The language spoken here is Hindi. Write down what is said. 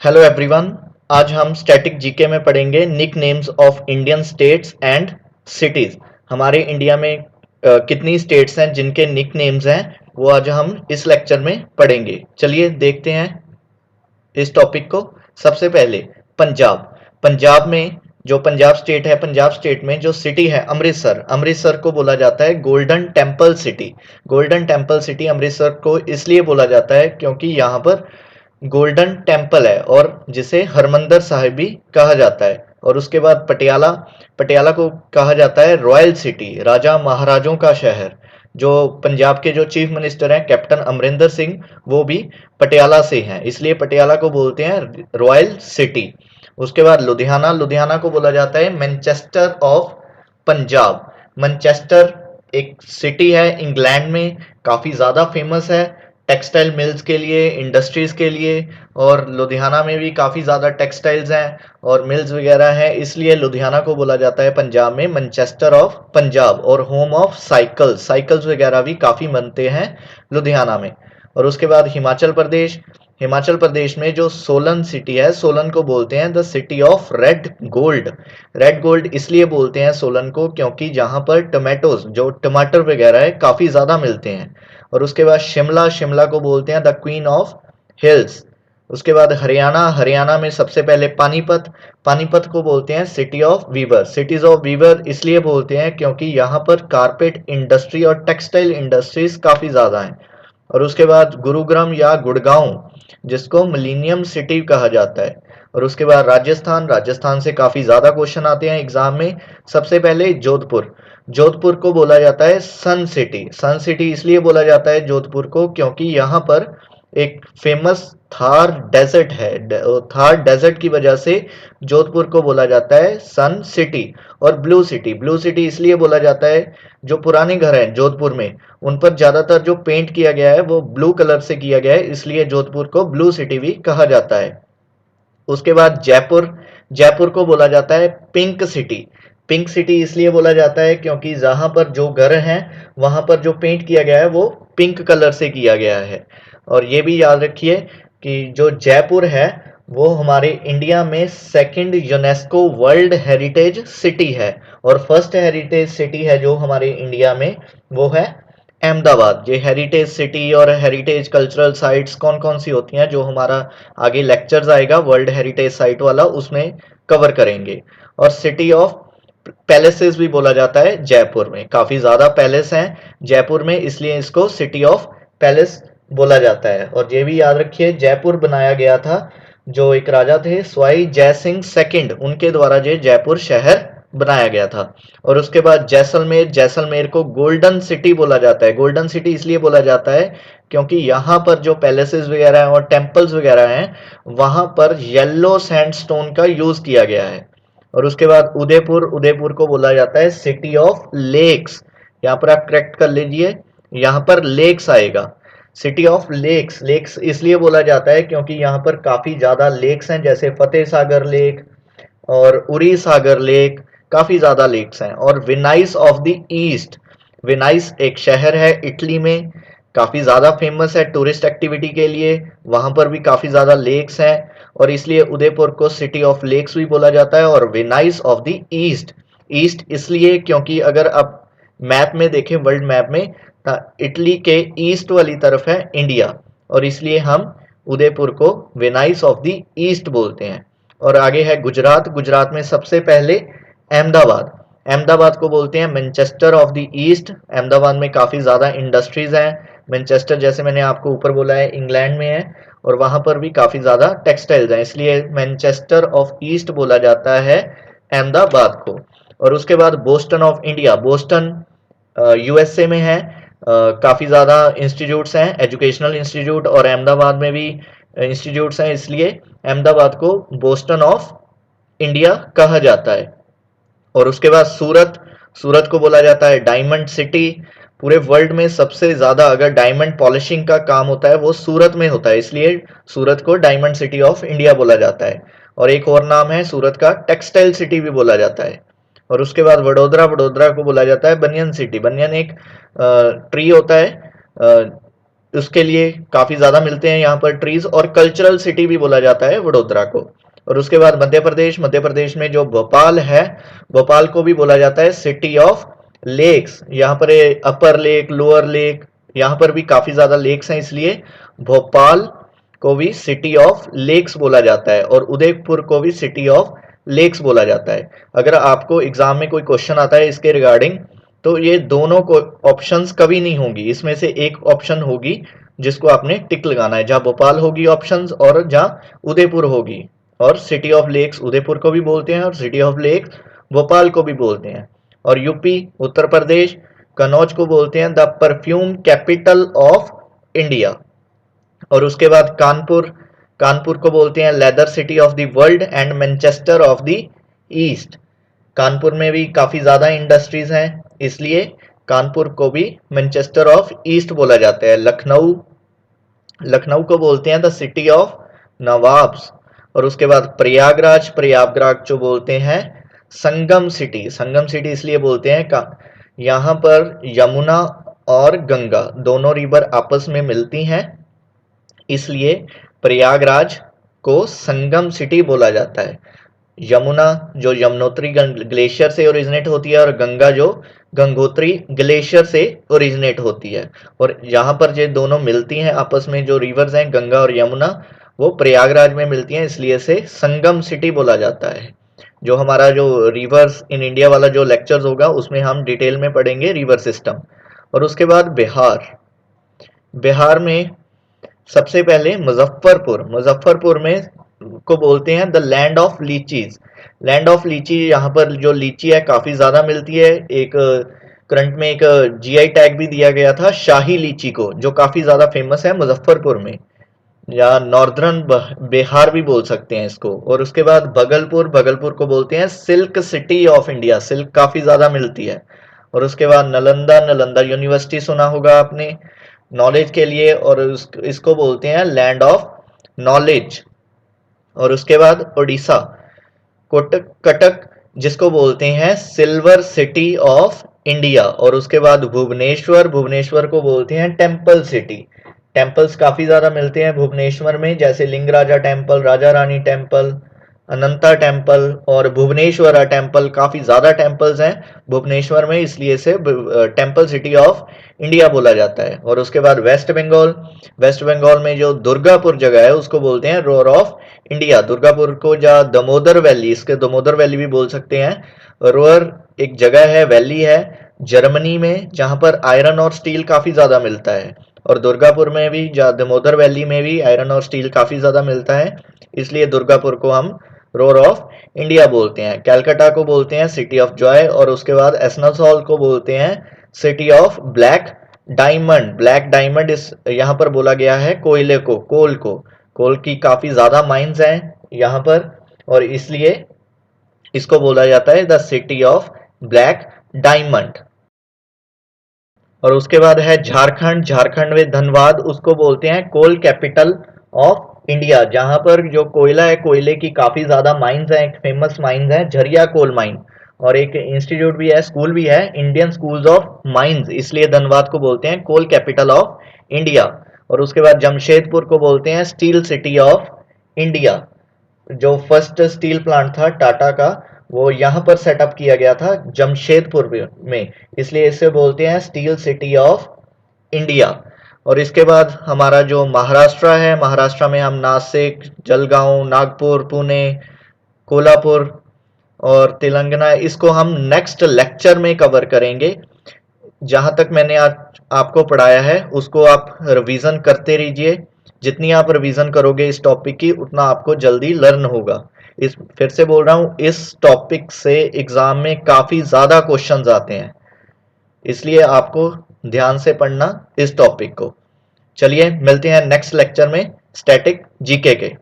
Hello everyone. आज हम स्टैटिक जीके में पढ़ेंगे nick names of Indian states and cities. हमारे इंडिया में कितनी स्टेट्स हैं जिनके निक नेम्स हैं, वो आज हम इस लेक्चर में पढ़ेंगे। चलिए देखते हैं इस टॉपिक को। सबसे पहले पंजाब। पंजाब में जो पंजाब स्टेट है, पंजाब स्टेट में जो सिटी है अमृतसर, अमृतसर को बोला जाता है golden temple city. Golden temple city Amritsar को इसलिए बोला जाता है क्योंकि यहाँ पर गोल्डन टेम्पल है और जिसे हरमंदर साहिब भी कहा जाता है। और उसके बाद पटियाला, पटियाला को कहा जाता है रॉयल सिटी, राजा महाराजों का शहर। जो पंजाब के जो चीफ मिनिस्टर हैं कैप्टन अमरिंदर सिंह, वो भी पटियाला से हैं, इसलिए पटियाला को बोलते हैं रॉयल सिटी। उसके बाद लुधियाना, लुधियाना को बोला जाता है मैनचेस्टर ऑफ पंजाब। मैनचेस्टर एक सिटी है इंग्लैंड में, काफ़ी ज़्यादा फेमस है टेक्सटाइल मिल्स के लिए, इंडस्ट्रीज के लिए। और लुधियाना में भी काफ़ी ज़्यादा टेक्सटाइल्स हैं और मिल्स वगैरह हैं, इसलिए लुधियाना को बोला जाता है पंजाब में मैनचेस्टर ऑफ पंजाब। और होम ऑफ साइकिल्स, साइकिल्स वगैरह भी काफ़ी बनते हैं लुधियाना में। और उसके बाद हिमाचल प्रदेश, हिमाचल प्रदेश में जो सोलन सिटी है, सोलन को बोलते हैं the city of red gold. Red gold इसलिए बोलते हैं सोलन को क्योंकि जहाँ पर टमाटोज, जो टमाटर वगैरह है, काफ़ी ज़्यादा मिलते हैं। और उसके बाद शिमला, शिमला को बोलते हैं द क्वीन ऑफ हिल्स। उसके बाद हरियाणा, हरियाणा में सबसे पहले पानीपत, पानीपत को बोलते हैं city of weaver. Cities of weaver इसलिए बोलते हैं क्योंकि यहाँ पर कारपेट इंडस्ट्री और टेक्सटाइल इंडस्ट्रीज काफ़ी ज़्यादा हैं। और उसके बाद गुरुग्राम या गुड़गांव, जिसको मिलीनियम सिटी कहा जाता है। और उसके बाद राजस्थान, राजस्थान से काफ़ी ज़्यादा क्वेश्चन आते हैं एग्जाम में। सबसे पहले जोधपुर, जोधपुर को बोला जाता है सन सिटी। सन सिटी इसलिए बोला जाता है जोधपुर को क्योंकि यहाँ पर एक फेमस थार डेजर्ट है। थार डेजर्ट की वजह से जोधपुर को बोला जाता है सन सिटी। और ब्लू सिटी, ब्लू सिटी इसलिए बोला जाता है, जो पुराने घर हैं जोधपुर में उन पर ज्यादातर जो पेंट किया गया है वो ब्लू कलर से किया गया है, इसलिए जोधपुर को ब्लू सिटी भी कहा जाता है। उसके बाद जयपुर, जयपुर को बोला जाता है पिंक सिटी। पिंक सिटी इसलिए बोला जाता है क्योंकि जहां पर जो घर हैं वहां पर जो पेंट किया गया है वो पिंक कलर से किया गया है। और ये भी याद रखिए कि जो जयपुर है वो हमारे इंडिया में second UNESCO world heritage city है। और फर्स्ट हेरिटेज सिटी है जो हमारे इंडिया में, वो है अहमदाबाद। ये हेरिटेज सिटी और हेरिटेज कल्चरल साइट्स कौन कौन सी होती हैं, जो हमारा आगे लेक्चर्स आएगा वर्ल्ड हेरिटेज साइट वाला, उसमें कवर करेंगे। और सिटी ऑफ पैलेसेस भी बोला जाता है जयपुर में, काफी ज्यादा पैलेस हैं जयपुर में, इसलिए इसको सिटी ऑफ पैलेस बोला जाता है। और ये भी याद रखिए जयपुर बनाया गया था, जो एक राजा थे स्वाई जय सिंह सेकंड, उनके द्वारा ये जयपुर शहर बनाया गया था। और उसके बाद जैसलमेर, जैसलमेर को गोल्डन सिटी बोला जाता है। गोल्डन सिटी इसलिए बोला जाता है क्योंकि यहाँ पर जो पैलेसेस वगैरह हैं और टेम्पल्स वगैरह हैं, वहां पर येलो सैंडस्टोन का यूज किया गया है। और उसके बाद उदयपुर, उदयपुर को बोला जाता है सिटी ऑफ लेक्स। यहाँ पर आप करेक्ट कर लीजिए, यहाँ पर लेक्स आएगा, सिटी ऑफ लेक्स। लेक्स इसलिए बोला जाता है क्योंकि यहाँ पर काफी ज्यादा लेक्स हैं, जैसे फतेह सागर लेक और उरी सागर लेक, काफी ज्यादा लेक्स हैं। और विनाइस ऑफ द ईस्ट, विनाइस एक शहर है इटली में, काफी ज्यादा फेमस है टूरिस्ट एक्टिविटी के लिए, वहां पर भी काफी ज्यादा लेक्स हैं। और इसलिए उदयपुर को सिटी ऑफ लेक्स भी बोला जाता है। और विनाइस ऑफ द ईस्ट, ईस्ट इसलिए क्योंकि अगर आप मैप में देखें, वर्ल्ड मैप में, इटली के ईस्ट वाली तरफ है इंडिया, और इसलिए हम उदयपुर को विनाइस ऑफ द ईस्ट बोलते हैं। और आगे है गुजरात, गुजरात में सबसे पहले अहमदाबाद, अहमदाबाद को बोलते हैं Manchester of the east. Ahmedabad में काफ़ी ज़्यादा इंडस्ट्रीज हैं। मैनचेस्टर जैसे मैंने आपको ऊपर बोला है इंग्लैंड में है, और वहाँ पर भी काफ़ी ज़्यादा टेक्सटाइल्स हैं, इसलिए मैनचेस्टर ऑफ ईस्ट बोला जाता है अहमदाबाद को। और उसके बाद Boston of India, Boston USA में है, काफ़ी ज़्यादा इंस्टीट्यूट्स हैं, एजुकेशनल इंस्टीट्यूट, और अहमदाबाद में भी इंस्टीट्यूट्स हैं, इसलिए अहमदाबाद को बोस्टन ऑफ इंडिया कहा जाता है। और उसके बाद सूरत, सूरत को बोला जाता है डायमंड सिटी। पूरे वर्ल्ड में सबसे ज्यादा अगर डायमंड पॉलिशिंग का काम होता है वो सूरत में होता है, इसलिए सूरत को डायमंड सिटी ऑफ इंडिया बोला जाता है। और एक और नाम है सूरत का, टेक्सटाइल सिटी भी बोला जाता है। और उसके बाद वडोदरा, वडोदरा को बोला जाता है बनियन सिटी। बनियन एक ट्री होता है, उसके लिए काफी ज्यादा मिलते हैं यहाँ पर ट्रीज, और कल्चरल सिटी भी बोला जाता है वडोदरा को। और उसके बाद मध्य प्रदेश में जो भोपाल है, भोपाल को भी बोला जाता है सिटी ऑफ लेक्स। यहाँ पर अपर लेक, लोअर लेक, यहाँ पर भी काफी ज्यादा लेक्स हैं, इसलिए भोपाल को भी सिटी ऑफ लेक्स बोला जाता है, और उदयपुर को भी सिटी ऑफ लेक्स बोला जाता है। अगर आपको एग्जाम में कोई क्वेश्चन आता है इसके रिगार्डिंग, तो ये दोनों को ऑप्शंस कभी नहीं होंगी, इसमें से एक ऑप्शन होगी जिसको आपने टिक लगाना है, जहां भोपाल होगी ऑप्शंस और जहां उदयपुर होगी। और सिटी ऑफ लेक्स उदयपुर को भी बोलते हैं और सिटी ऑफ लेक्स भोपाल को भी बोलते हैं। और यूपी, उत्तर प्रदेश, कन्नौज को बोलते हैं the perfume capital of India. और उसके बाद कानपुर, कानपुर को बोलते हैं leather city of the world and Manchester of the east. Kanpur में भी काफी ज्यादा इंडस्ट्रीज हैं, इसलिए कानपुर को भी मैनचेस्टर ऑफ ईस्ट बोला जाता है। लखनऊ, लखनऊ को बोलते हैं द सिटी ऑफ नवाब्स। और उसके बाद प्रयागराज, प्रयागराज जो बोलते हैं संगम सिटी। संगम सिटी इसलिए बोलते हैं का यहाँ पर यमुना और गंगा दोनों रिवर आपस में मिलती हैं, इसलिए प्रयागराज को संगम सिटी बोला जाता है। यमुना जो यमुनोत्री ग्लेशियर से ओरिजिनेट होती है, और गंगा जो गंगोत्री ग्लेशियर से ओरिजिनेट होती है। और यहाँ पर जो दोनों मिलती हैं आपस में, जो रिवर्स हैं गंगा और यमुना, वो प्रयागराज में मिलती हैं, इसलिए इसे संगम सिटी बोला जाता है। जो हमारा जो रिवर्स इन इंडिया वाला जो लेक्चर्स होगा उसमें हम डिटेल में पढ़ेंगे रिवर सिस्टम। और उसके बाद बिहार, बिहार में सबसे पहले मुजफ्फरपुर, मुजफ्फरपुर में को बोलते हैं the land of लीचीज। Land of लीची, यहाँ पर जो लीची है काफी ज्यादा मिलती है। एक करंट में एक जीआई टैग भी दिया गया था शाही लीची को, जो काफी ज्यादा फेमस है मुजफ्फरपुर में, या नॉर्दर्न बिहार भी बोल सकते हैं इसको। और उसके बाद भगलपुर, भगलपुर को बोलते हैं silk city of India, silk काफी ज्यादा मिलती है। और उसके बाद नालंदा, नालंदा यूनिवर्सिटी सुना होगा आपने नॉलेज के लिए, और इसको बोलते हैं लैंड ऑफ नॉलेज। और उसके बाद उड़ीसा, कोटक, कटक जिसको बोलते हैं सिल्वर सिटी ऑफ इंडिया। और उसके बाद भुवनेश्वर, भुवनेश्वर को बोलते हैं टेम्पल सिटी। टेम्पल्स काफी ज्यादा मिलते हैं भुवनेश्वर में, जैसे लिंगराजा टेम्पल, राजा रानी टेम्पल, अनंता टेम्पल और भुवनेश्वरा टेम्पल। काफी ज्यादा टेम्पल्स हैं भुवनेश्वर में, इसलिए इसे टेम्पल सिटी ऑफ इंडिया बोला जाता है। और उसके बाद वेस्ट बंगाल, वेस्ट बंगाल में जो दुर्गापुर जगह है उसको बोलते हैं रोर ऑफ इंडिया। दुर्गापुर को या दमोदर वैली, इसके दमोदर वैली भी बोल सकते हैं। रोर एक जगह है, वैली है जर्मनी में, जहां पर आयरन और स्टील काफी ज्यादा मिलता है। और दुर्गापुर में भी, दमोदर वैली में भी आयरन और स्टील काफी ज्यादा मिलता है, इसलिए दुर्गापुर को हम रोर ऑफ इंडिया बोलते हैं। कैलकाटा को बोलते हैं सिटी ऑफ जॉय। और उसके बाद एस्नासोल को बोलते हैं city of black diamond. Black diamond इस यहाँ पर बोला गया है कोयले को, कोल को, कोल की काफी ज्यादा माइंस हैं यहाँ पर, और इसलिए इसको बोला जाता है the city of black diamond. और उसके बाद है झारखंड, झारखंड में धनबाद, उसको बोलते हैं कोल कैपिटल ऑफ इंडिया, जहां पर जो कोयला है, कोयले की काफी ज्यादा माइंस हैं, एक फेमस माइंस है झरिया कोल माइन, और एक इंस्टीट्यूट भी है, स्कूल भी है, इंडियन स्कूल्स ऑफ माइंस, इसलिए धनबाद को बोलते हैं कोल कैपिटल ऑफ इंडिया। और उसके बाद जमशेदपुर को बोलते हैं स्टील सिटी ऑफ इंडिया। जो फर्स्ट स्टील प्लांट था टाटा का, वो यहाँ पर सेटअप किया गया था जमशेदपुर में, इसलिए इसे बोलते हैं स्टील सिटी ऑफ इंडिया। और इसके बाद हमारा जो महाराष्ट्र है, महाराष्ट्र में हम नासिक, जलगांव, नागपुर, पुणे, कोल्हापुर और तेलंगाना, इसको हम नेक्स्ट लेक्चर में कवर करेंगे। जहां तक मैंने आज आपको पढ़ाया है उसको आप रिवीजन करते रहिए। जितनी आप रिवीजन करोगे इस टॉपिक की, उतना आपको जल्दी लर्न होगा। इस फिर से बोल रहा हूं, इस टॉपिक से एग्जाम में काफी ज्यादा क्वेश्चंस आते हैं, इसलिए आपको ध्यान से पढ़ना इस टॉपिक को। चलिए मिलते हैं नेक्स्ट लेक्चर में स्टैटिक जीके के।